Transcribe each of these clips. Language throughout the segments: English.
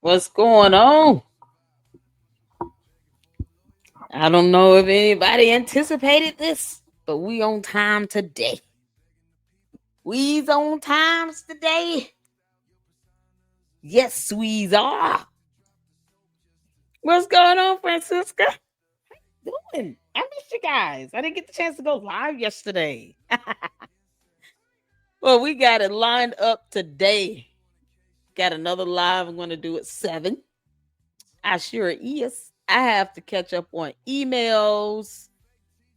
What's going on? I don't know if anybody anticipated this, but we on time today. We's on times today. Yes, we's are. What's going on, Francisca? Doing? I missed you guys. I didn't get the chance to go live yesterday. Well, we got it lined up today. Got another live. I'm going to do at 7. I sure is. I have to catch up on emails.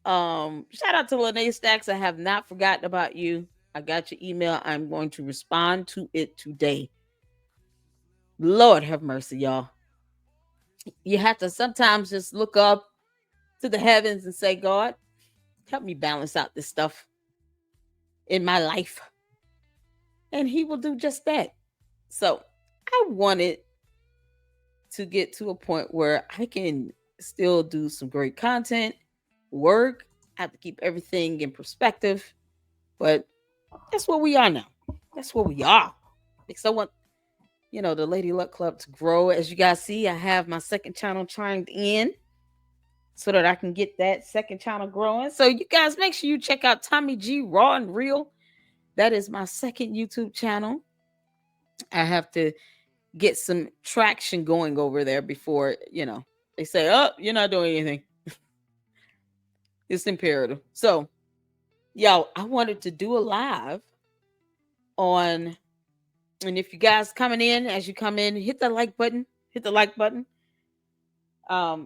Shout out to Lene Stacks. I have not forgotten about you. I got your email. I'm going to respond to it today. Lord have mercy, y'all. You have to sometimes just look up to the heavens and say, God, help me balance out this stuff in my life. And he will do just that. So I wanted to get to a point where I can still do some great content, work. I have to keep everything in perspective. But that's where we are now. That's where we are. Because I want, the Lady Luck Club to grow. As you guys see, I have my second channel chimed in so that I can get that second channel growing. So you guys make sure you check out Tommy G Raw and Real. That is my second YouTube channel. I have to get some traction going over there before, they say, oh, you're not doing anything. It's imperative. So, y'all, I wanted to do a live on, and if you guys coming in, as you come in, hit the like button. Hit the like button. I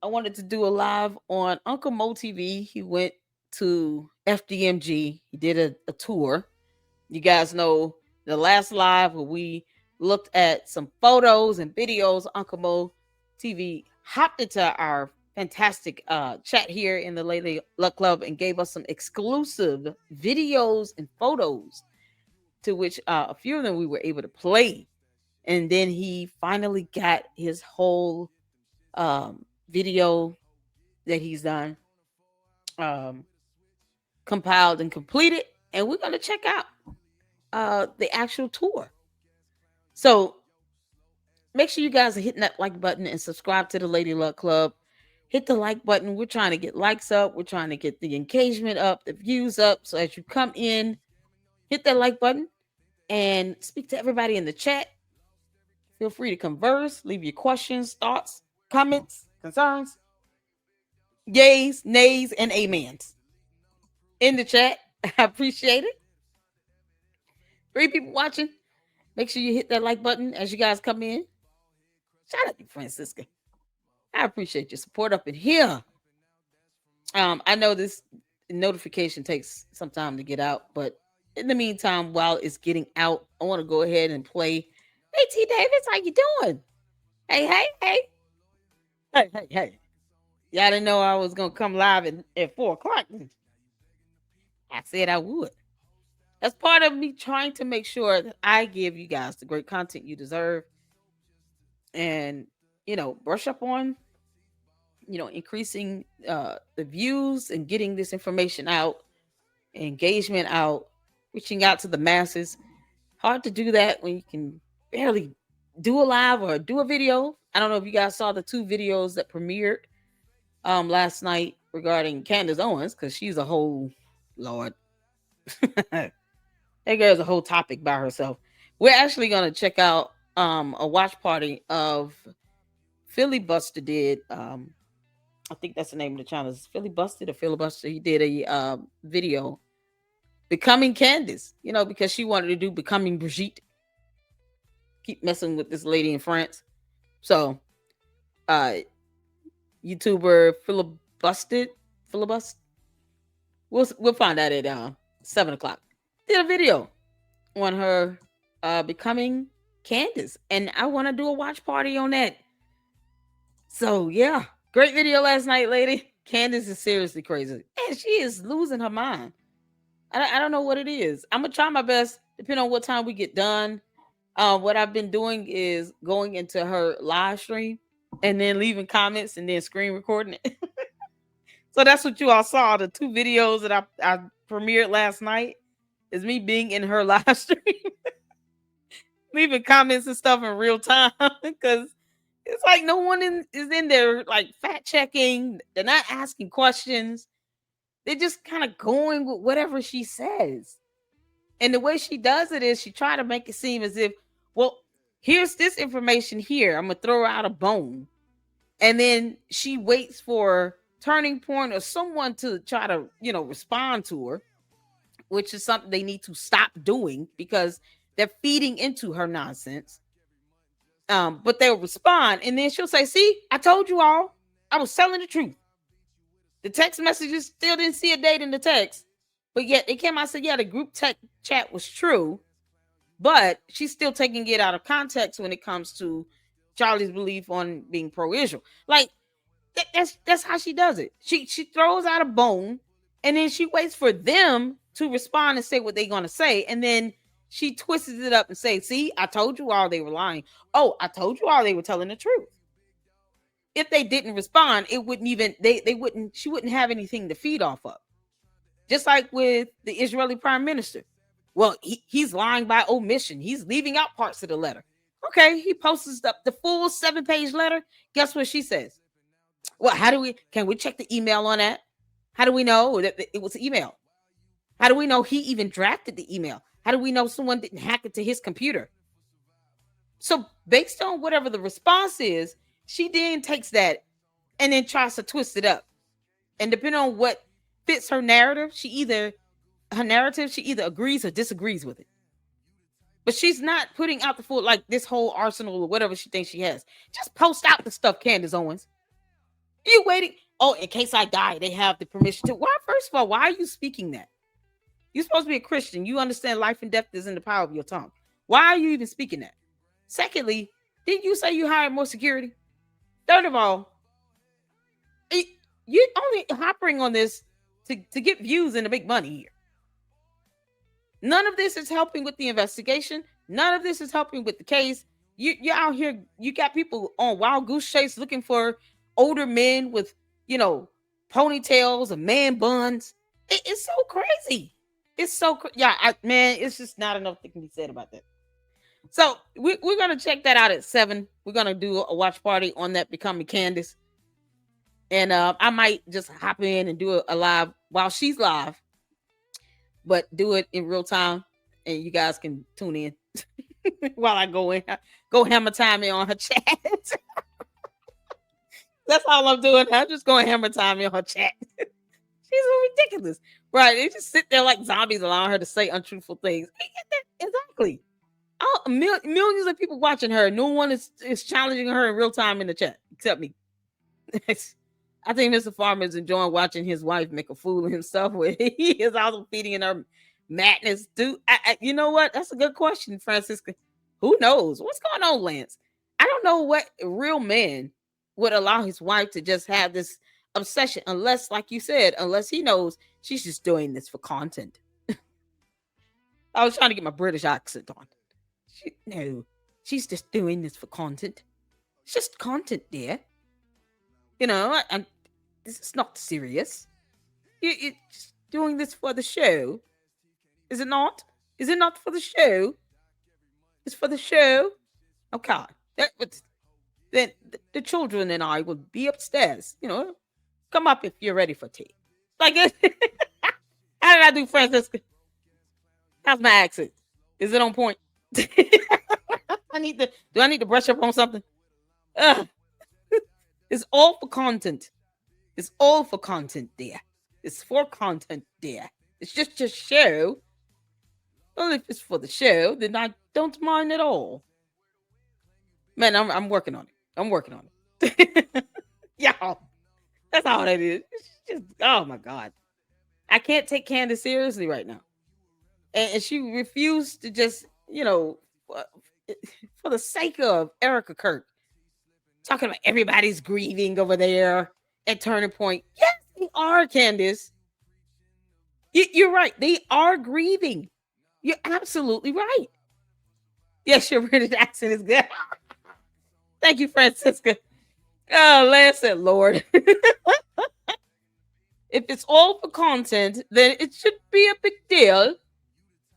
wanted to do a live on Uncle Mo TV. He went to FDMG. He did a tour. You guys know the last live where we looked at some photos and videos. Uncle Mo TV hopped into our fantastic chat here in the Lady Luck Club and gave us some exclusive videos and photos, to which a few of them we were able to play. And then he finally got his whole video that he's done compiled and completed. And we're going to check out the actual tour. So make sure you guys are hitting that like button and subscribe to the Lady Luck Club. Hit the like button. We're trying to get likes up. We're trying to get the engagement up, the views up. So as you come in, hit that like button and speak to everybody in the chat. Feel free to converse, leave your questions, thoughts, comments, concerns, yays, nays, and amens in the chat. I appreciate it. 3 people watching. Make sure you hit that like button as you guys come in. Shout out to Francisca. I appreciate your support up in here. I know this notification takes some time to get out, but in the meantime, while it's getting out, I want to go ahead and play. Hey, T. Davis, how you doing? Hey, hey, hey. Hey. Y'all didn't know I was going to come live at 4 o'clock. I said I would. That's part of me trying to make sure that I give you guys the great content you deserve. And, brush up on, increasing the views and getting this information out, engagement out, reaching out to the masses. Hard to do that when you can barely do a live or do a video. I don't know if you guys saw the 2 videos that premiered last night regarding Candace Owens, because she's a whole Lord. That girl's a whole topic by herself. We're actually gonna check out a watch party of Philly Buster did. I think that's the name of the channel. It's Philly Busted or Filibuster. He did a video becoming Candace, because she wanted to do becoming Brigitte. Keep messing with this lady in France. So YouTuber Filibust. We'll find out at 7 o'clock. Did a video on her becoming Candace, and I want to do a watch party on that. So yeah, great video last night, lady. Candace is seriously crazy, and she is losing her mind. I don't know what it is. I'm gonna try my best, depending on what time we get done. What I've been doing is going into her live stream and then leaving comments and then screen recording it. So that's what you all saw. The 2 videos that I premiered last night is me being in her live stream. leaving comments and stuff in real time because it's like no one is in there like fact checking. They're not asking questions. They're just kind of going with whatever she says. And the way she does it is she try to make it seem as if, well, here's this information here. I'm gonna throw out a bone. And then she waits for Turning Point or someone to try to, respond to her, which is something they need to stop doing because they're feeding into her nonsense. But they'll respond, and then she'll say, "See, I told you all. I was telling the truth. The text messages still didn't see a date in the text, but yet they came out and said, yeah, the group chat was true, but she's still taking it out of context when it comes to Charlie's belief on being pro-Israel. Like that's how she does it. She throws out a bone, and then she waits for them to respond and say what they're gonna say, and then she twists it up and say, "See, I told you all they were lying. Oh, I told you all they were telling the truth." If they didn't respond, it wouldn't even she wouldn't have anything to feed off of. Just like with the Israeli prime minister. Well, he's lying by omission. He's leaving out parts of the letter. Okay, he posts the full 7-page letter. Guess what she says? Well, can we check the email on that? How do we know that it was email? How do we know he even drafted the email? How do we know someone didn't hack it to his computer? So based on whatever the response is, she then takes that and then tries to twist it up. And depending on what fits her narrative, she either agrees or disagrees with it. But she's not putting out the full, like this whole arsenal or whatever she thinks she has. Just post out the stuff, Candace Owens. You waiting? Oh, in case I die, they have the permission to. Why, first of all, why are you speaking that? You're supposed to be a Christian. You understand life and death is in the power of your tongue. Why are you even speaking that? Secondly, didn't you say you hired more security? Third of all, you're only hopping on this to get views and to make money here. None of this is helping with the investigation. None of this is helping with the case. You're out here, you got people on wild goose chase looking for older men with, ponytails and man buns. It's so crazy. It's so, it's just not enough that can be said about that. So we're going to check that out at 7. We're going to do a watch party on that Becoming Candace. And I might just hop in and do a live while she's live, but do it in real time. And you guys can tune in while I go hammer time in on her chat. That's all I'm doing. I'm just going hammer time in her chat. She's so ridiculous. Right. They just sit there like zombies allowing her to say untruthful things. Exactly. Millions of people watching her. No one is challenging her in real time in the chat except me. I think Mr. Farmer is enjoying watching his wife make a fool of himself where he is also feeding her madness. Dude, you know what? That's a good question, Francisca. Who knows? What's going on, Lance? I don't know what real man would allow his wife to just have this obsession unless, like you said, unless he knows she's just doing this for content. I was trying to get my British accent on. No, she's just doing this for content. It's just content, dear. This is not serious. You're just doing this for the show. Is it not? Is it not for the show? It's for the show? Okay. Then the children and I will be upstairs. Come up if you're ready for tea. Like, how did I do, Francisca? How's my accent? Is it on point? Do I need to brush up on something? It's all for content. It's all for content, dear. It's for content, dear. It's just a show. Well, if it's for the show, then I don't mind at all. Man, I'm working on it. I'm working on it. Y'all, that's all that is. It's just, oh my God. I can't take Candace seriously right now. And she refused to just, for the sake of Erica Kirk, talking about everybody's grieving over there at Turning Point. Yes, they are, Candace. You're right. They are grieving. You're absolutely right. Yes, your British accent is good. Thank you, Francisca. Oh, Lance said, Lord. If it's all for content, then it should be a big deal.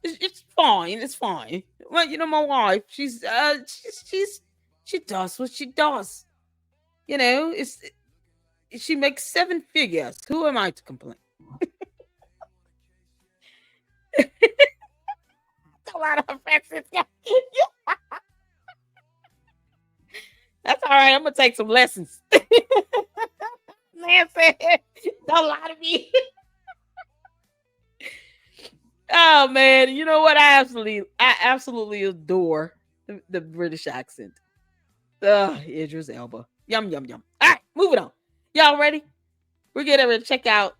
It's fine. It's fine. Well, you know, my wife, she does what she does. You know, she makes seven figures. Who am I to complain? A lot of offenses. That's all right. I'm gonna take some lessons. Man said, "Don't lie to me." Oh man, you know what? I absolutely adore the British accent. Idris Elba. Yum yum yum. All right, moving on. Y'all ready? We're getting ready to check out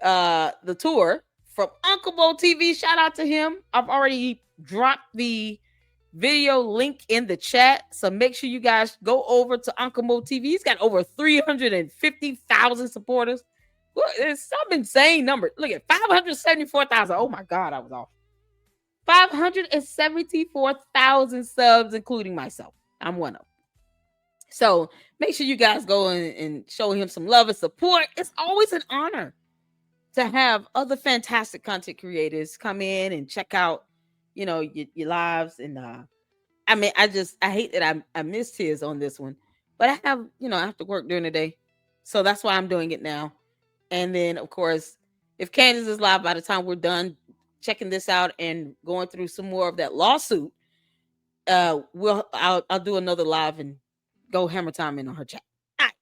the tour from Uncle Bo TV. Shout out to him. I've already dropped the video link in the chat, so make sure you guys go over to Uncle Bo TV. He's got over 350,000 supporters. Look, it's some insane number. Look at 574,000. Oh my god, I was off. 574,000 subs, including myself. I'm one of them. So make sure you guys go and show him some love and support. It's always an honor to have other fantastic content creators come in and check out, you know, your lives. And I mean, I hate that I missed his on this one, but I have to work during the day, so that's why I'm doing it now. And then of course, if Candace is live by the time we're done checking this out and going through some more of that lawsuit, I'll do another live and go hammer time in on her chat. All right,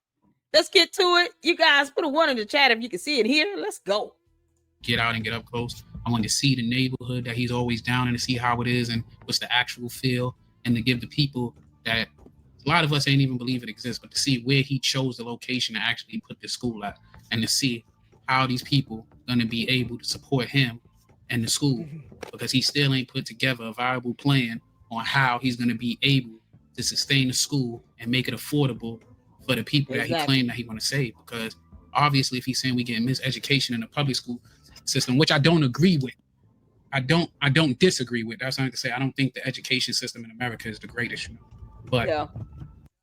let's get to it. You guys put a one in the chat if you can see it here. Let's go. Get out and get up close. I want to see the neighborhood that he's always down in, to see how it is and what's the actual feel, and to give the people that a lot of us ain't even believe it exists, but to see where he chose the location to actually put the school at, and to see how these people going to be able to support him and the school, because he still ain't put together a viable plan on how he's going to be able to sustain the school and make it affordable for the people that he claimed that he want to save. Because obviously, if he's saying we get miseducation in the public school system, which I don't agree with, I don't disagree with. That's not to say I don't think the education system in America is the greatest. But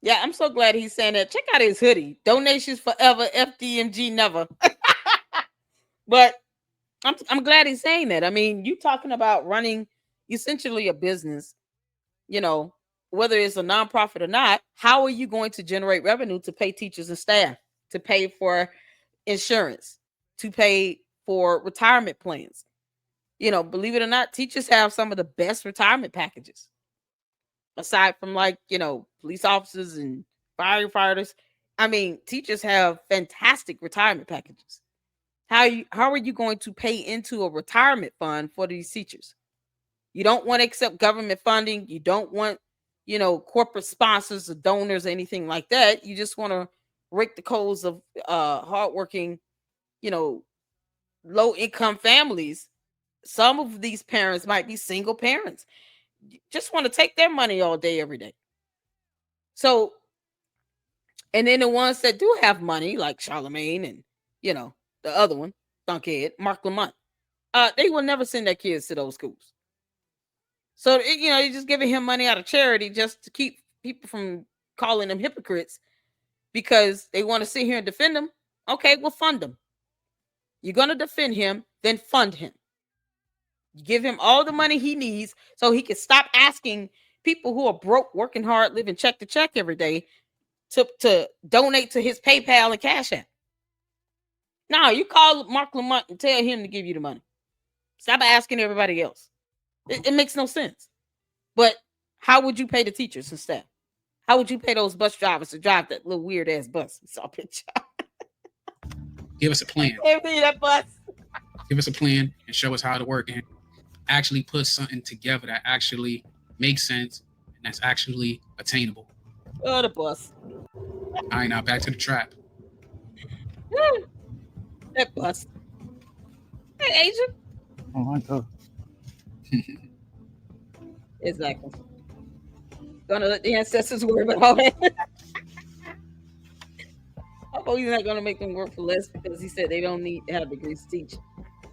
yeah, I'm so glad he's saying that. Check out his hoodie. Donations forever, FDMG never. But I'm glad he's saying that. I mean, you talking about running essentially a business, you know, whether it's a nonprofit or not. How are you going to generate revenue to pay teachers and staff, to pay for insurance, to pay for retirement plans? You know, believe it or not, teachers have some of the best retirement packages. Aside from, like, you know, police officers and firefighters. I mean, teachers have fantastic retirement packages. How are you going to pay into a retirement fund for these teachers? You don't want to accept government funding. You don't want, you know, corporate sponsors or donors or anything like that. You just want to rake the coals of hardworking, you know, low income families. Some of these parents might be single parents. You just want to take their money all day, every day. So, and then the ones that do have money, like Charlemagne and, you know, the other one, Dunkhead, Mark Lamont, they will never send their kids to those schools. So, you know, you're just giving him money out of charity just to keep people from calling them hypocrites because they want to sit here and defend them. Okay, well, fund them. You're going to defend him, then fund him. You give him all the money he needs so he can stop asking people who are broke, working hard, living check to check every day to donate to his PayPal and Cash App. No, you call Mark Lamont and tell him to give you the money. Stop asking everybody else. It makes no sense. But how would you pay the teachers and staff? How would you pay those bus drivers to drive that little weird ass bus? We saw a picture. Give us a plan. That bus. Give us a plan and show us how to work and actually put something together that actually makes sense and that's actually attainable. Oh, the bus. All right, now back to the trap. That bus. Hey, Asia. Oh my God. Exactly. Gonna let the ancestors worry about all that. I hope he's not gonna make them work for less because he said they don't need to have degrees to teach.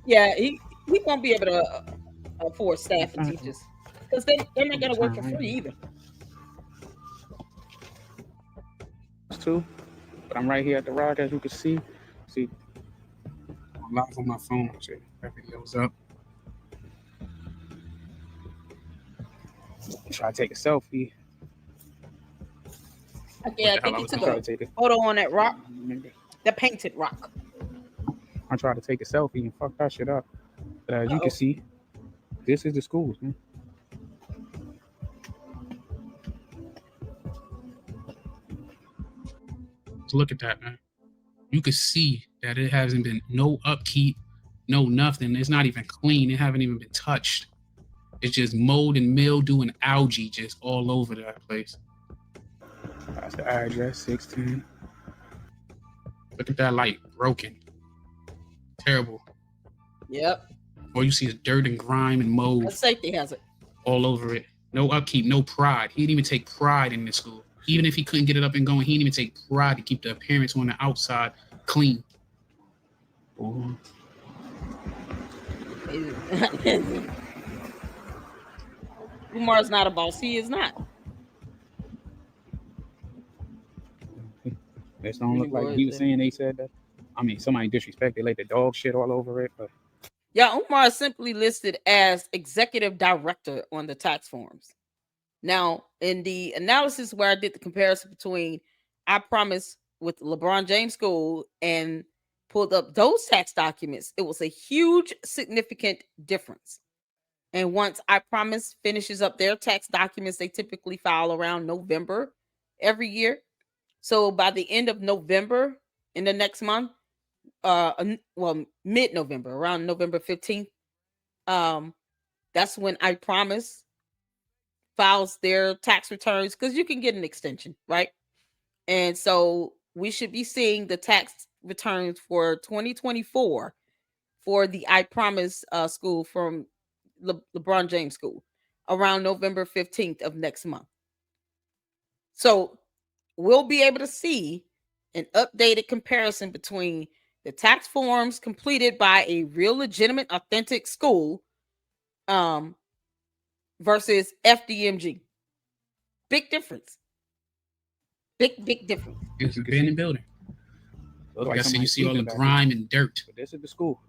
Yeah, he won't be able to afford staff and teachers because they're not gonna work for free either. Too, but I'm right here at the rock, as you can see. I'm live on my phone. That video's up. Try to take a selfie. Okay, I think you took a photo on that rock, the painted rock. I tried to take a selfie and fuck that shit up. But as you can see, this is the schools, man. Look at that, man. You can see that it hasn't been no upkeep, no nothing. It's not even clean. It haven't even been touched. It's just mold and mildew and algae just all over that place. That's the address, 16. Look at that light, broken. Terrible. Yep. All you see is dirt and grime and mold. That's safety hazard. All over it. No upkeep, no pride. He didn't even take pride in this school. Even if he couldn't get it up and going, he didn't even take pride to keep the appearance on the outside clean. Ooh. Umar's not a boss. He is not. This don't look like he was saying they said that. I mean, somebody disrespected, like the dog shit all over it. But yeah, Umar is simply listed as executive director on the tax forms. Now, in the analysis where I did the comparison between I Promise with LeBron James School and pulled up those tax documents, it was a huge, significant difference. And once I Promise finishes up their tax documents, they typically file around November every year. So by the end of November in the next month, mid-November, around November 15th, that's when I Promise files their tax returns, because you can get an extension, right? And so we should be seeing the tax returns for 2024 for the I Promise school from LeBron James School around November 15th of next month. So we'll be able to see an updated comparison between the tax forms completed by a real, legitimate, authentic school versus FDMG. Big difference. Big difference. It's an abandoned building. Like I said, you see all the grime and dirt. But this is the school.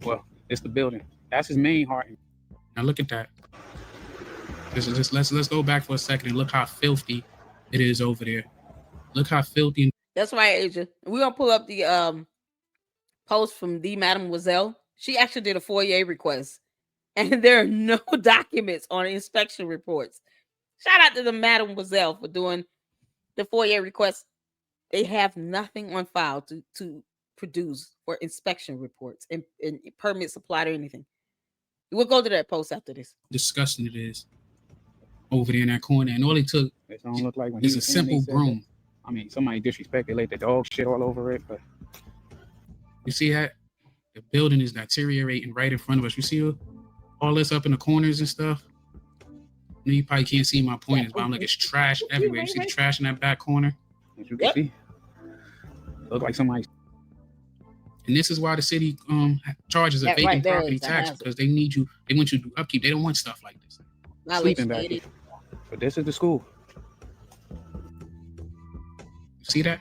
Well, it's the building. That's his main heart. Now look at that. Let's go back for a second and look how filthy it is over there. Look how filthy. That's right, Asia. We're gonna pull up the post from the Mademoiselle. She actually did a FOIA request, and there are no documents on inspection reports. Shout out to the Mademoiselle for doing the FOIA request. They have nothing on file to produce for inspection reports and permits applied or anything. We'll go to that post after this. Disgusting it is over there in that corner, and all it took don't look like when is a simple broom. I mean, somebody disrespected, like the dog shit all over it. But you see that the building is deteriorating right in front of us. You see all this up in the corners and stuff. You probably can't see my pointers, but I'm like, it's trash everywhere. You see the trash in that back corner? As you can see, look like somebody. And this is why the city charges a vacant property tax, because they need you. They want you to do upkeep. They don't want stuff like this. Sleeping back here. But this is the school. See that?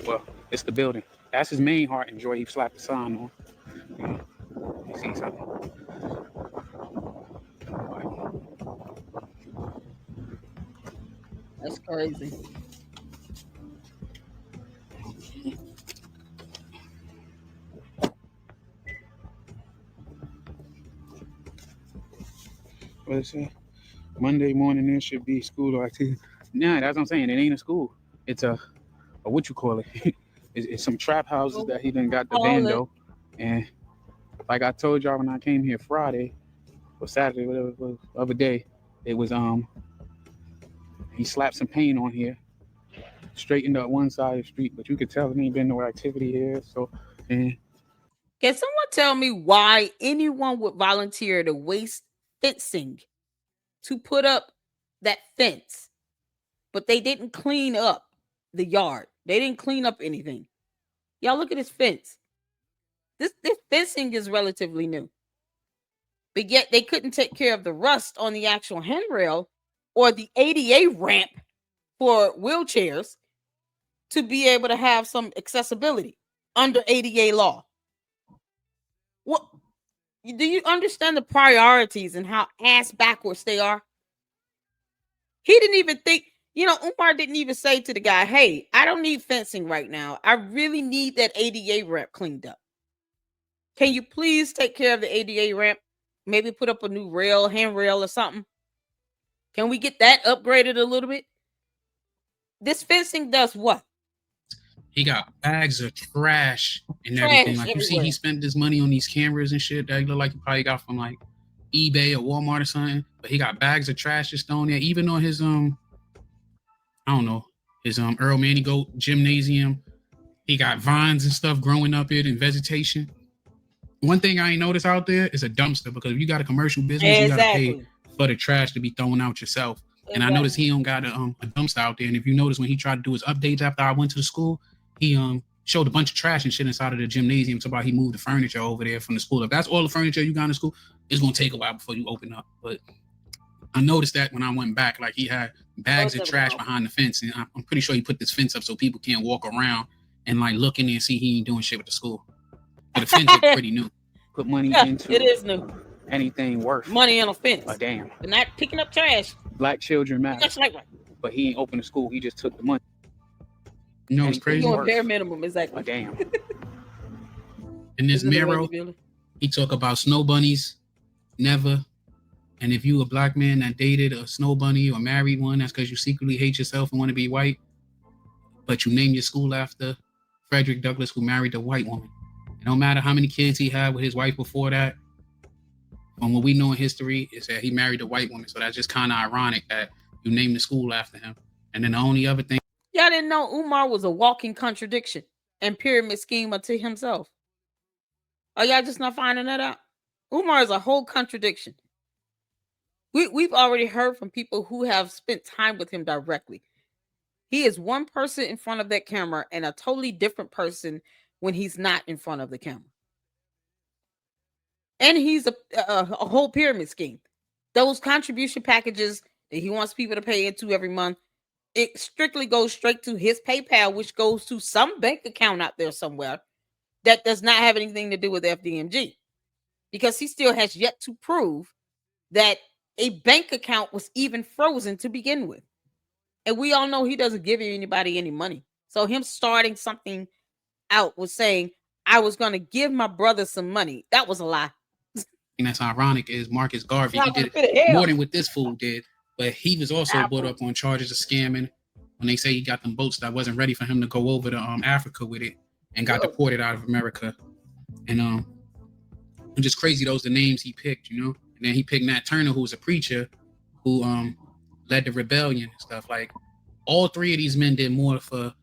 Well, it's the building. That's his main heart and joy. He slapped the sign on. You see something? That's crazy. What is it? Monday morning there should be school or activity. Nah, that's what I'm saying. It ain't a school. It's a what you call it? it's some trap houses that he done got the bando. And like I told y'all when I came here Friday or Saturday, whatever it was, the other day, it was he slapped some paint on here, straightened up one side of the street, but you could tell there ain't been no activity here. So, and can someone tell me why anyone would volunteer to waste fencing to put up that fence, but they didn't clean up the yard? They didn't clean up anything. Y'all look at this fence. This fencing is relatively new, but yet they couldn't take care of the rust on the actual handrail or the ADA ramp for wheelchairs to be able to have some accessibility under ADA law. What do you understand the priorities and how ass backwards they are? He didn't even think, Umar didn't even say to the guy, hey, I don't need fencing right now. I really need that ADA ramp cleaned up. Can you please take care of the ADA ramp? Maybe put up a new handrail or something. Can we get that upgraded a little bit? This fencing does what? He got bags of trash and everything. Like, you see, he spent this money on these cameras and shit that look like he probably got from like eBay or Walmart or something. But he got bags of trash just thrown there. Even on his I don't know, his Earl Manigault gymnasium, he got vines and stuff growing up it and vegetation. One thing I ain't noticed out there is a dumpster, because if you got a commercial business, you gotta pay for the trash to be thrown out yourself. And I noticed he don't got a dumpster out there. And if you notice, when he tried to do his updates after I went to the school, he showed a bunch of trash and shit inside of the gymnasium. So about he moved the furniture over there from the school. If that's all the furniture you got in the school, it's gonna take a while before you open up. But I noticed that when I went back, like he had bags of trash behind the fence, and I'm pretty sure he put this fence up so people can't walk around and like look in there and see he ain't doing shit with the school. But the fence is pretty new. Put money into it is new. Anything worth money on a fence. A damn. They're not picking up trash. Black children matter. That's right. But he ain't opened the school. He just took the money. You know, it's crazy. Doing bare minimum, exactly. A damn. In this Miro, he talk about snow bunnies. Never. And if you a black man that dated a snow bunny or married one, that's because you secretly hate yourself and want to be white. But you name your school after Frederick Douglass, who married a white woman. It don't matter how many kids he had with his wife before that. From what we know in history is that he married a white woman. So that's just kind of ironic that you named the school after him. And then the only other thing. Y'all didn't know Umar was a walking contradiction and pyramid scheme unto himself. Are y'all just not finding that out? Umar is a whole contradiction. We've already heard from people who have spent time with him directly. He is one person in front of that camera and a totally different person when he's not in front of the camera. And he's a whole pyramid scheme. Those contribution packages that he wants people to pay into every month, it strictly goes straight to his PayPal, which goes to some bank account out there somewhere that does not have anything to do with FDMG. Because he still has yet to prove that a bank account was even frozen to begin with. And we all know he doesn't give anybody any money. So him starting something out was saying, I was going to give my brother some money. That was a lie. And that's ironic is Marcus Garvey. He did it more than what this fool did. But he was also brought up on charges of scamming when they say he got them boats that wasn't ready for him to go over to Africa with it and got deported out of America. And it's just crazy, those the names he picked, you know? And then he picked Nat Turner, who was a preacher who led the rebellion and stuff. Like, all three of these men did more for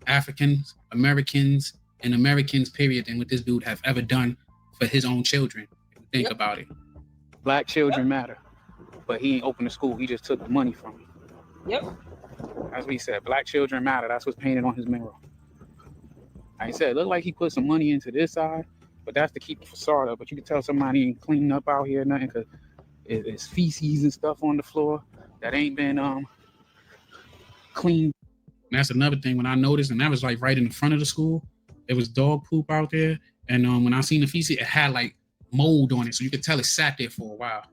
Africans, Americans, and Americans, period, than what this dude have ever done for his own children. If you think about it. Black children matter. But he ain't opened the school. He just took the money from him. Yep. That's what he said. Black children matter. That's what's painted on his mirror. Like I said, it looked like he put some money into this side, but that's to keep the facade up. But you can tell somebody ain't cleaning up out here or nothing, because it's feces and stuff on the floor that ain't been cleaned. And that's another thing when I noticed, and that was like right in the front of the school, there was dog poop out there. And when I seen the feces, it had like mold on it. So you could tell it sat there for a while.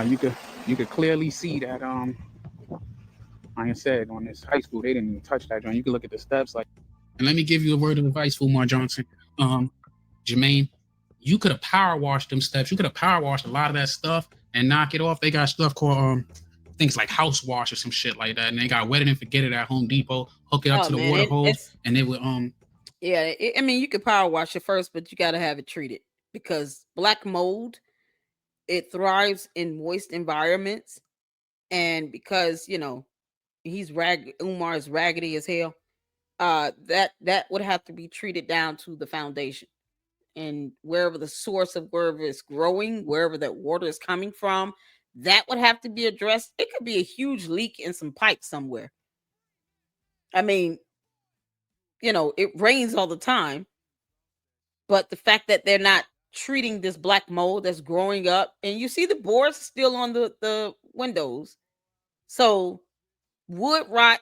You could clearly see that like I said, on this high school, they didn't even touch that joint. You can look at the steps. Like, and let me give you a word of advice, Umar Johnson. Jermaine, you could have power washed them steps. You could have power washed a lot of that stuff and knock it off. They got stuff called things like house wash or some shit like that, and they got wet it and forget it at Home Depot. Hook it up to the water hose, and they would Yeah, I mean, you could power wash it first, but you got to have it treated, because black mold, it thrives in moist environments, and because Umar is raggedy as hell, that would have to be treated down to the foundation, and wherever the source of wherever it's growing, wherever that water is coming from, that would have to be addressed. It could be a huge leak in some pipes somewhere. I mean, it rains all the time, but the fact that they're not treating this black mold that's growing up, and you see the boards still on the windows. So wood rot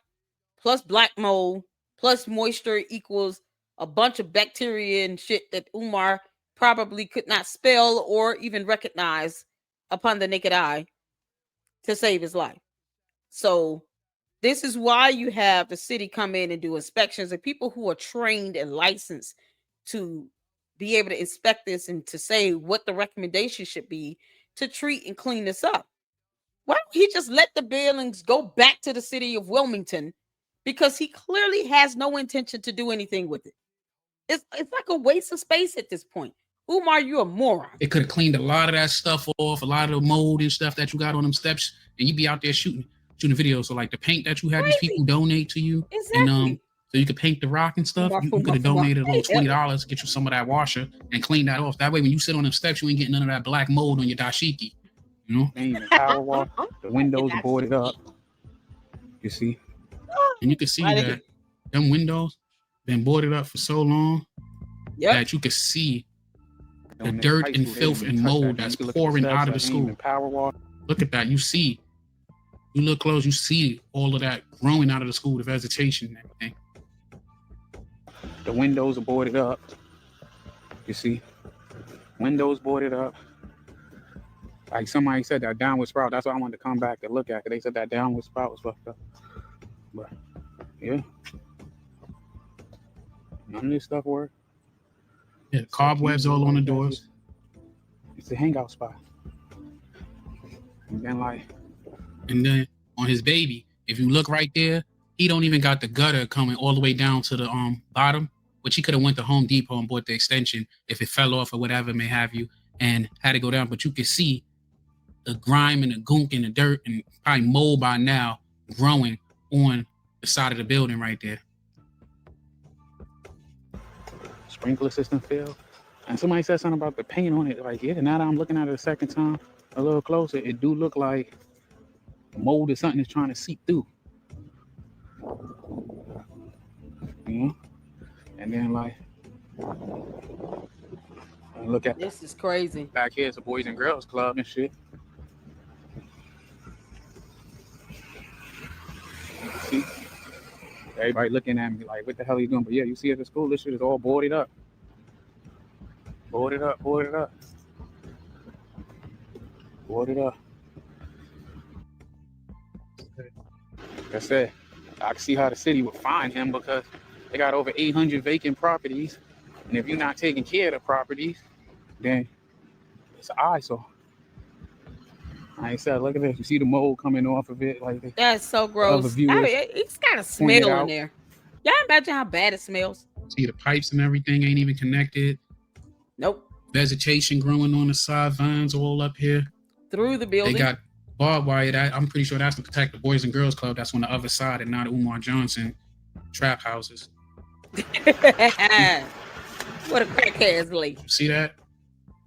plus black mold plus moisture equals a bunch of bacteria and shit that Umar probably could not spell or even recognize upon the naked eye to save his life. So this is why you have the city come in and do inspections, and people who are trained and licensed to be able to inspect this and to say what the recommendation should be to treat and clean this up. Why don't he just let the buildings go back to the city of Wilmington? Because he clearly has no intention to do anything with it. It's like a waste of space at this point. Umar, you a moron. It could have cleaned a lot of that stuff off, a lot of the mold and stuff that you got on them steps, and you be out there shooting videos. So like the paint that you had these people donate to you, exactly. And so you could paint the rock and stuff. You could have donated a little $20 to get you some of that washer and clean that off. That way, when you sit on them steps, you ain't getting none of that black mold on your dashiki. You know, ain't even power wash. The windows boarded up. You see, and you can see that them windows been boarded up for so long that you could see the dirt and filth and mold that's pouring out of the school. Look at that. You see, you look close, you see all of that growing out of the school, the vegetation and everything. The windows are boarded up. You see, windows boarded up. Like somebody said, that downward spout. That's why I wanted to come back to look at it. They said that downward spout was fucked up. But yeah, none of this stuff worked. Yeah, cobwebs all on the doors. It's a hangout spot. And then on his baby, if you look right there, he don't even got the gutter coming all the way down to the bottom, which he could have went to Home Depot and bought the extension if it fell off or whatever may have you, and had to go down. But you could see the grime and the gunk and the dirt and probably mold by now growing on the side of the building right there. Sprinkler system failed. And somebody said something about the paint on it. Like, yeah, now that I'm looking at it a second time, a little closer, it do look like mold or something is trying to seep through. You know? And then like, look at this is crazy. Back here, it's a Boys and Girls Club and shit. See? Everybody looking at me like, what the hell are you doing? But yeah, you see at the school, this shit is all boarded up. Boarded up, boarded up. Boarded up. Like I said, I can see how the city would find him because they got over 800 vacant properties. And if you're not taking care of the properties, then it's an eyesore. Like I said, look at this. You see the mold coming off of it. Like that's so gross. It's got a smell in there. Y'all imagine how bad it smells? See the pipes and everything ain't even connected. Nope. Vegetation growing on the side, vines all up here. Through the building. They got barbed wire. I'm pretty sure that's to protect the Boys and Girls Club. That's on the other side and not Umar Johnson trap houses. What a crackhead's leak. See that?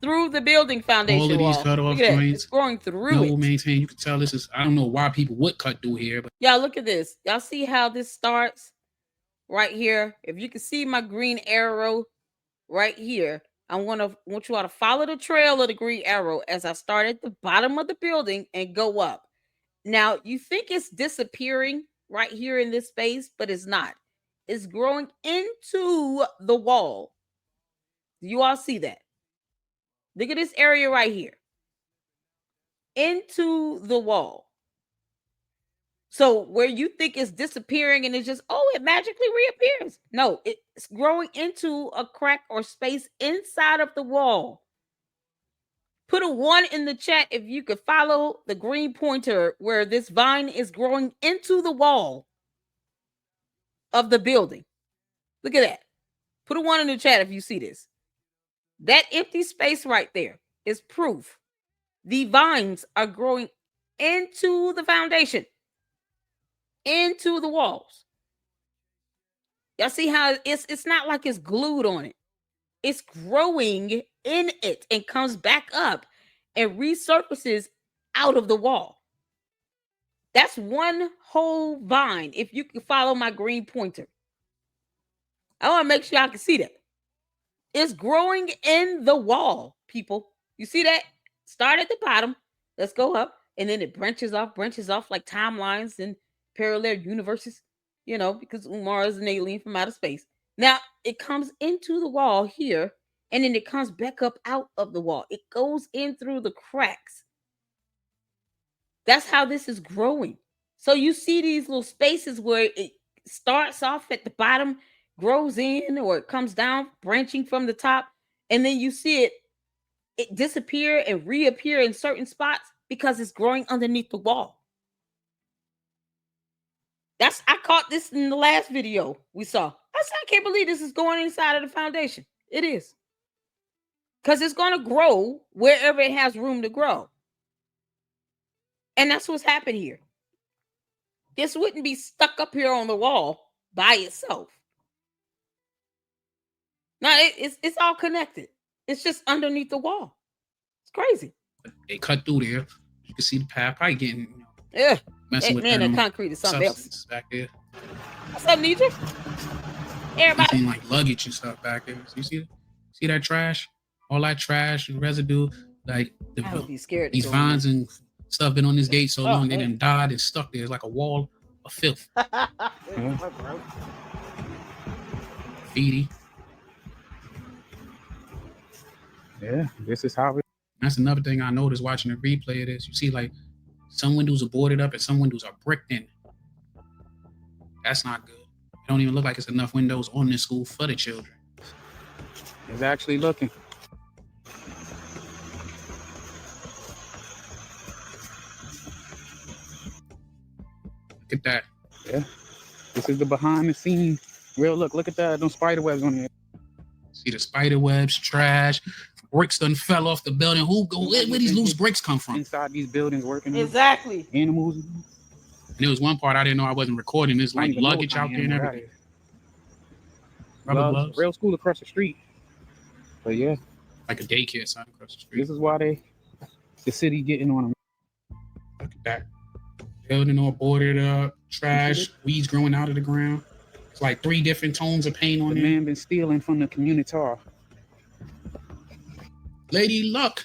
Through the building foundation all of these wall. cut off joints. It's growing through it. Maintain. You can tell this is, I don't know why people would cut through here. But y'all look at this. Y'all see how this starts right here? If you can see my green arrow right here, I want you all to follow the trail of the green arrow as I start at the bottom of the building and go up. Now, you think it's disappearing right here in this space, but it's not. It's growing into the wall. Do you all see that? Look at this area right here. Into the wall. So where you think it's disappearing and it's just, it magically reappears. No, it's growing into a crack or space inside of the wall. Put a 1 in the chat if you could follow the green pointer where this vine is growing into the wall of the building. Look at that. Put a 1 in the chat if you see this. That empty space right there is proof. The vines are growing into the foundation. Into the walls. Y'all see how it's not like it's glued on it. It's growing in it and comes back up and resurfaces out of the wall. That's one whole vine. If you can follow my green pointer, I want to make sure y'all can see that. It's growing in the wall, people. You see that? Start at the bottom. Let's go up. And then it branches off like timelines and parallel universes. because Umar is an alien from outer space. Now, it comes into the wall here, and then it comes back up out of the wall. It goes in through the cracks. That's how this is growing. So you see these little spaces where it starts off at the bottom, grows in, or it comes down, branching from the top, and then you see it disappear and reappear in certain spots because it's growing underneath the wall. I caught this in the last video we saw. I said, I can't believe this is going inside of the foundation. It is. Because it's going to grow wherever it has room to grow. And that's what's happened here. This wouldn't be stuck up here on the wall by itself. Now, it's all connected. It's just underneath the wall. It's crazy. They cut through there. You can see the path. Probably getting messing with man, them the concrete is something else back there. What's up, Nidra? Everybody. Seen like luggage and stuff back there. So you see that trash? All that trash and residue. Like I would be scared. These vines and stuff been on this gate so long they done died and stuck there. It's like a wall of filth. Graffiti. Yeah, this is how it. That's another thing I noticed watching the replay of this. You see, like, some windows are boarded up and some windows are bricked in. That's not good. It don't even look like it's enough windows on this school for the children. It's actually looking. Look at that. Yeah. This is the behind the scenes. Look at that. Those spider webs on there. See the spider webs, trash, bricks done fell off the building. Where these loose bricks come from? Inside these buildings working. Exactly. Animals. And there was one part I didn't know I wasn't recording. There's like luggage out there and everything. Gloves. Real school across the street. But yeah. Like a daycare sign across the street. This is why the city getting on them. Look at that. Building all boarded up, trash, weeds growing out of the ground. It's like 3 different tones of paint on the it. Man been stealing from the community. Lady Luck.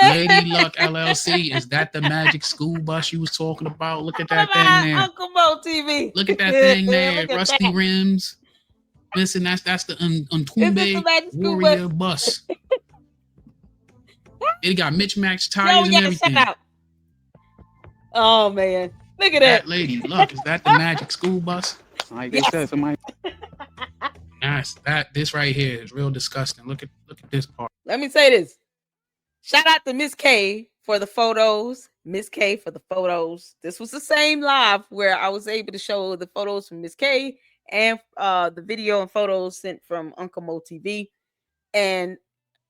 Lady Luck LLC. Is that the magic school bus you was talking about? Look at that thing there. Uncle Mo TV. Look at that thing there. Rusty rims. Listen, that's the Untumbe Warrior bus. It got Mitch Max tires and everything. Oh man, look at that lady. Look, is that the magic school bus? Like they said, somebody. Nice. This right here is real disgusting. Look at this part. Let me say this. Shout out to Miss K for the photos. Miss K for the photos. This was the same live where I was able to show the photos from Miss K and the video and photos sent from Uncle Mo TV. And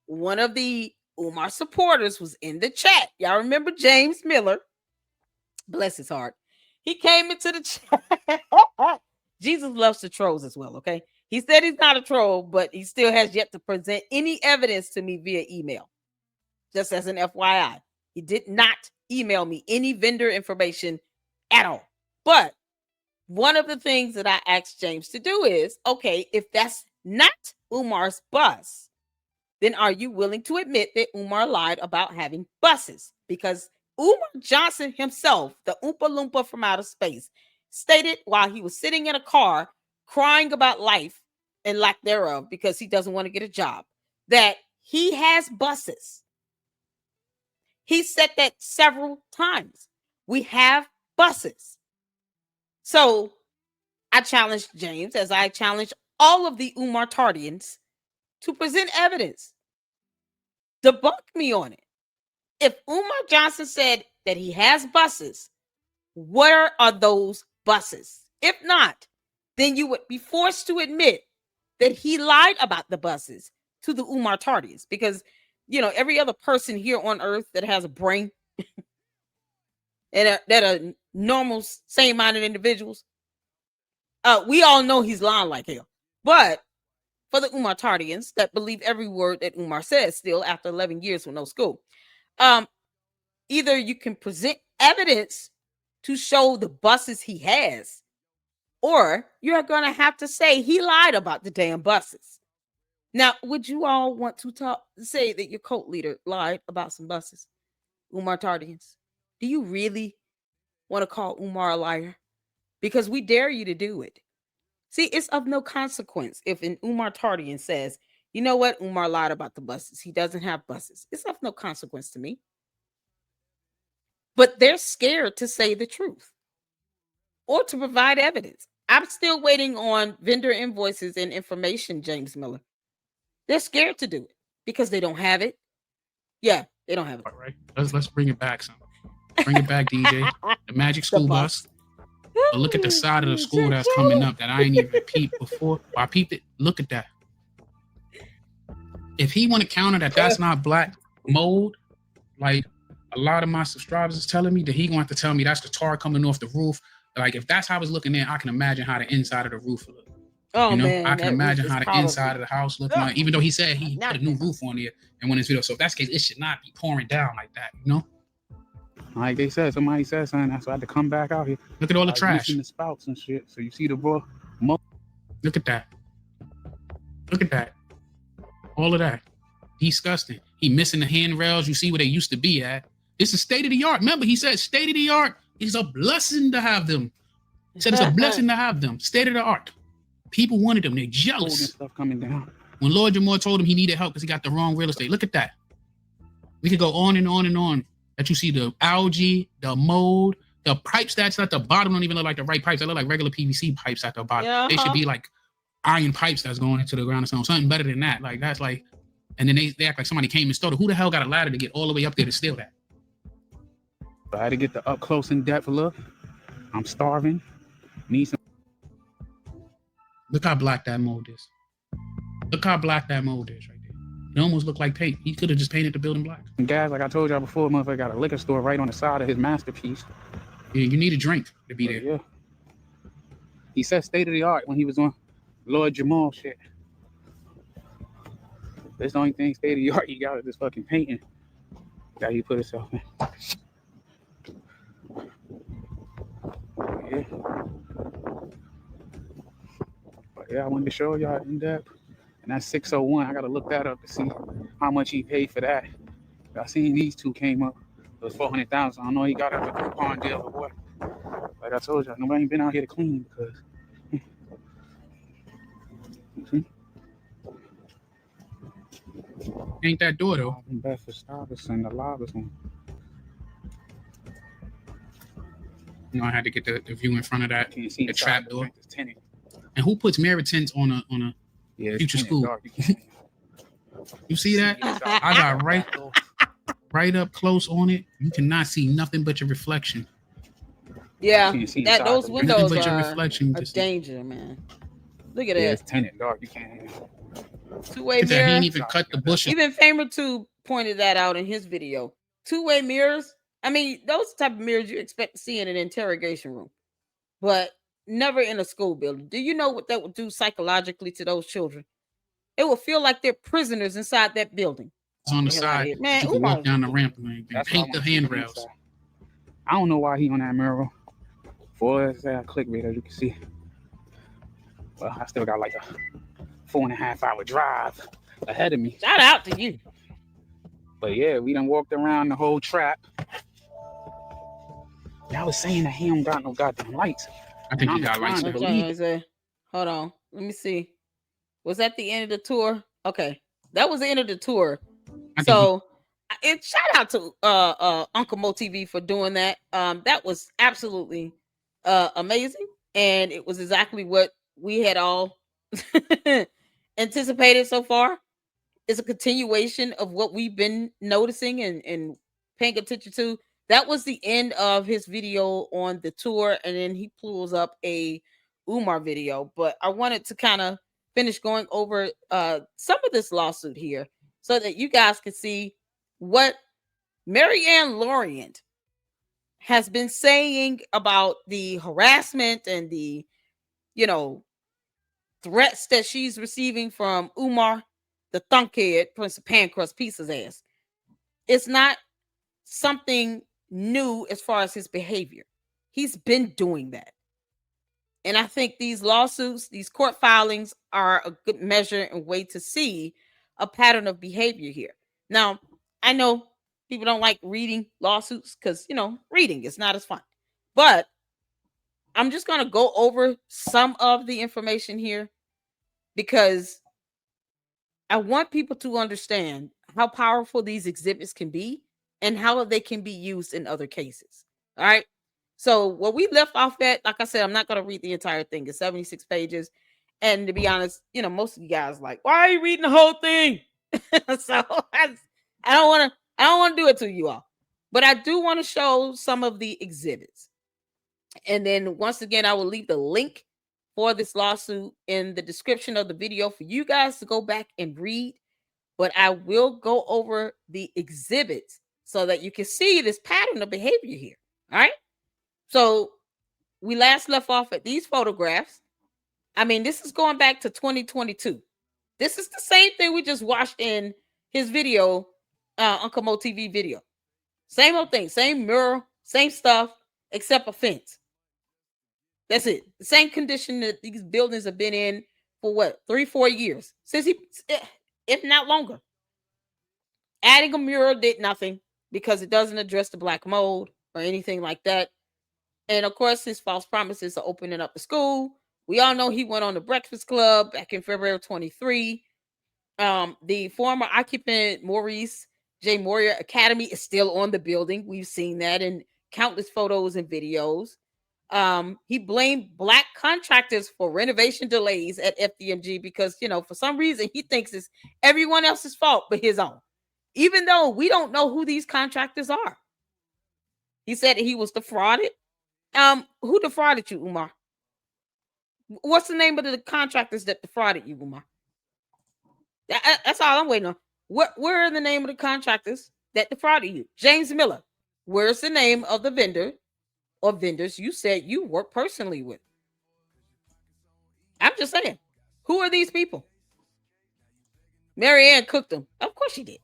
one of the Umar supporters was in the chat. Y'all remember James Miller? Bless his heart. He came into the chat. Jesus loves the trolls as well, okay? He said he's not a troll, but he still has yet to present any evidence to me via email. Just as an FYI. He did not email me any vendor information at all. But one of the things that I asked James to do is, okay, if that's not Umar's bus, then are you willing to admit that Umar lied about having buses? Because Umar Johnson himself, the Oompa Loompa from outer space, stated while he was sitting in a car crying about life and lack thereof because he doesn't want to get a job, that he has buses. He said that several times. We have buses. So I challenged James, as I challenged all of the Umar Tardians, to present evidence. Debunk me on it. If Umar Johnson said that he has buses, where are those buses? If not, then you would be forced to admit that he lied about the buses to the Umar Tardians, because every other person here on earth that has a brain and that are normal, same-minded individuals, we all know he's lying like hell. But for the Umar Tardians that believe every word that Umar says still after 11 years with no school, either you can present evidence to show the buses he has, or you're going to have to say he lied about the damn buses. Now, would you all want to say that your cult leader lied about some buses? Umar Tardians, do you really want to call Umar a liar? because we dare you to do it. See, it's of no consequence if an Umar Tardian says, you know what, Umar lied about the buses. He doesn't have buses. It's of no consequence to me. But they're scared to say the truth or to provide evidence. I'm still waiting on vendor invoices and information, James Miller. They're scared to do it because they don't have it. Yeah, they don't have it. All right. Let's bring it back, son. Bring it back, DJ. The Magic School Bus. But look at the side of the school that's coming up that I ain't even peeped before. Well, I peeped it. Look at that. If he want to counter that that's not black mold, like a lot of my subscribers is telling me, that he going to have to tell me that's the tar coming off the roof. Like, if that's how it's looking in, I can imagine how the inside of the roof look. Oh, you know? Man, I can imagine how the inside of the house looking like, even though he said he put a new roof on here in one of his videos. So if that's the case, it should not be pouring down like that, you know? Like they said, somebody said something, that's why I had to come back out here. Look at all the trash. The spouts and shit. So you see the ball. Look at that. Look at that. All of that. Disgusting. He missing the handrails. You see where they used to be at. This is state of the art. Remember, he said state of the art is a blessing to have them. He said it's a blessing to have them. State of the art. People wanted them. They're jealous. Stuff coming down. When Lord Jamar told him he needed help because he got the wrong real estate. Look at that. We could go on and on and on. That you see the algae, the mold, the pipes that's at the bottom don't even look like the right pipes. They look like regular PVC pipes at the bottom. Yeah, they should be like iron pipes that's going into the ground or something better than that. Like, that's like, and then they act like somebody came and stole it. Who the hell got a ladder to get all the way up there to steal that? I had to get the up close in depth look. I'm starving. Need some. Look how black that mold is. Look how black that mold is right there. It almost looked like paint. He could have just painted the building black. And guys, like I told y'all before, motherfucker got a liquor store right on the side of his masterpiece. Yeah, you need a drink to be there. Yeah. He said state of the art when he was on Lord Jamal shit. That's the only thing state of the art he got is this fucking painting that he put himself in. Yeah. But yeah, I wanted to show y'all in depth. And that's 601. I gotta look that up to see how much he paid for that. I seen these two came up. It was 400,000. I don't know he got out the coupon deal or what. Like I told y'all, nobody ain't been out here to clean because. Ain't that door though? Bedford Stuyvesant, the lobbyist one. You know, I had to get the view in front of that, the trap door. Tinted. And who puts mirror tints on a future school? You see that? I got right up close on it. You cannot see nothing but your reflection. Yeah, those windows but your reflection are danger, man. Look at that. Yeah, it's tinted dark. You can't. Two-way mirror. He didn't even cut the bushes. Even Famer 2 pointed that out in his video. Two-way mirrors. I mean, those type of mirrors you expect to see in an interrogation room, but never in a school building. Do you know what that would do psychologically to those children? It will feel like they're prisoners inside that building. It's on the side. Man, you can walk down the ramp and paint the handrails. I don't know why he on that mural. For that clickbait, as you can see. Well, I still got like a 4.5 hour drive ahead of me. Shout out to you. But yeah, we done walked around the whole trap. I was saying that he don't got no goddamn lights. I think he got lights. Hold on. Let me see. Was that the end of the tour? Okay. That was the end of the tour. So shout out to Uncle Mo TV for doing that. That was absolutely amazing. And it was exactly what we had all anticipated so far. It's a continuation of what we've been noticing and paying attention to. That was the end of his video on the tour, and then he pulls up a Umar video. But I wanted to kind of finish going over some of this lawsuit here so that you guys can see what Marianne Lorient has been saying about the harassment and the, threats that she's receiving from Umar, the thunkhead, Prince of Pancrust, piece his ass. It's not something new as far as his behavior. He's been doing that. And I think these lawsuits, these court filings are a good measure and way to see a pattern of behavior here. Now, I know people don't like reading lawsuits because, reading is not as fun. But I'm just going to go over some of the information here because I want people to understand how powerful these exhibits can be and how they can be used in other cases. All right. So what we left off at, like I said, I'm not going to read the entire thing. It's 76 pages. And to be honest, most of you guys like, why are you reading the whole thing? So I don't want to do it to you all. But I do want to show some of the exhibits. And then once again, I will leave the link for this lawsuit in the description of the video for you guys to go back and read. But I will go over the exhibits so that you can see this pattern of behavior here. All right. So we last left off at these photographs. I mean, this is going back to 2022. This is the same thing we just watched in his video, Uncle Mo TV video. Same old thing, same mural, same stuff, except a fence. That's it. The same condition that these buildings have been in for what, 3-4 years since if not longer. Adding a mural did nothing because it doesn't address the black mold or anything like that. And of course, his false promises are opening up the school. We all know he went on the Breakfast Club back in February 23. The former occupant, Maurice J. Moria Academy, is still on the building. We've seen that in countless photos and videos. He blamed black contractors for renovation delays at FDMG because, for some reason he thinks it's everyone else's fault but his own, even though we don't know who these contractors are. He said that he was defrauded. Who defrauded you, Umar? What's the name of the contractors that defrauded you, Umar? That's all I'm waiting on. Where are the name of the contractors that defrauded you? James Miller. Where's the name of the vendor or vendors you said you work personally with? I'm just saying. Who are these people? Mary Ann cooked them. Of course she did.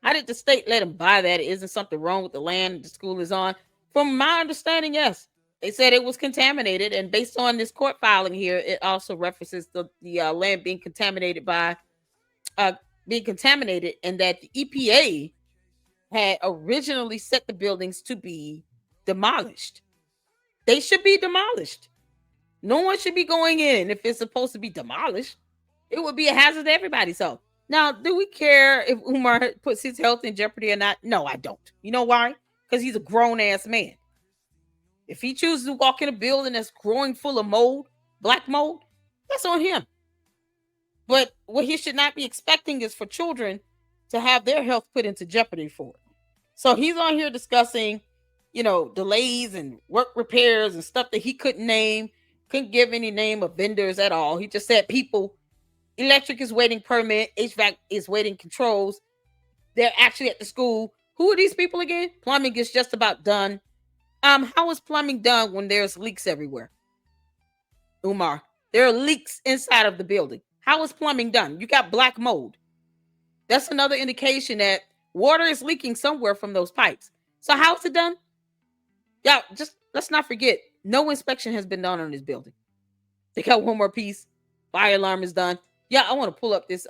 How did the state let him buy that? Isn't something wrong with the land the school is on? From my understanding, yes. They said it was contaminated, and based on this court filing here, it also references the land being contaminated and that the EPA had originally set the buildings to be demolished. They should be demolished. No one should be going in if it's supposed to be demolished. It would be a hazard to everybody. So now, do we care if Umar puts his health in jeopardy or not? No, I don't. You know why? Because he's a grown-ass man. If he chooses to walk in a building that's growing full of mold, black mold, that's on him. But what he should not be expecting is for children to have their health put into jeopardy for it. So he's on here discussing, delays and work repairs and stuff that he couldn't give any name of vendors at all. He just said people, electric is waiting permit, HVAC is waiting controls. They're actually at the school. Who are these people again? Plumbing is just about done. How is plumbing done when there's leaks everywhere? Umar, there are leaks inside of the building. How is plumbing done? You got black mold. That's another indication that water is leaking somewhere from those pipes. So how is it done? Yeah, just let's not forget, no inspection has been done on this building. They got one more piece. Fire alarm is done. Yeah, I want to pull up this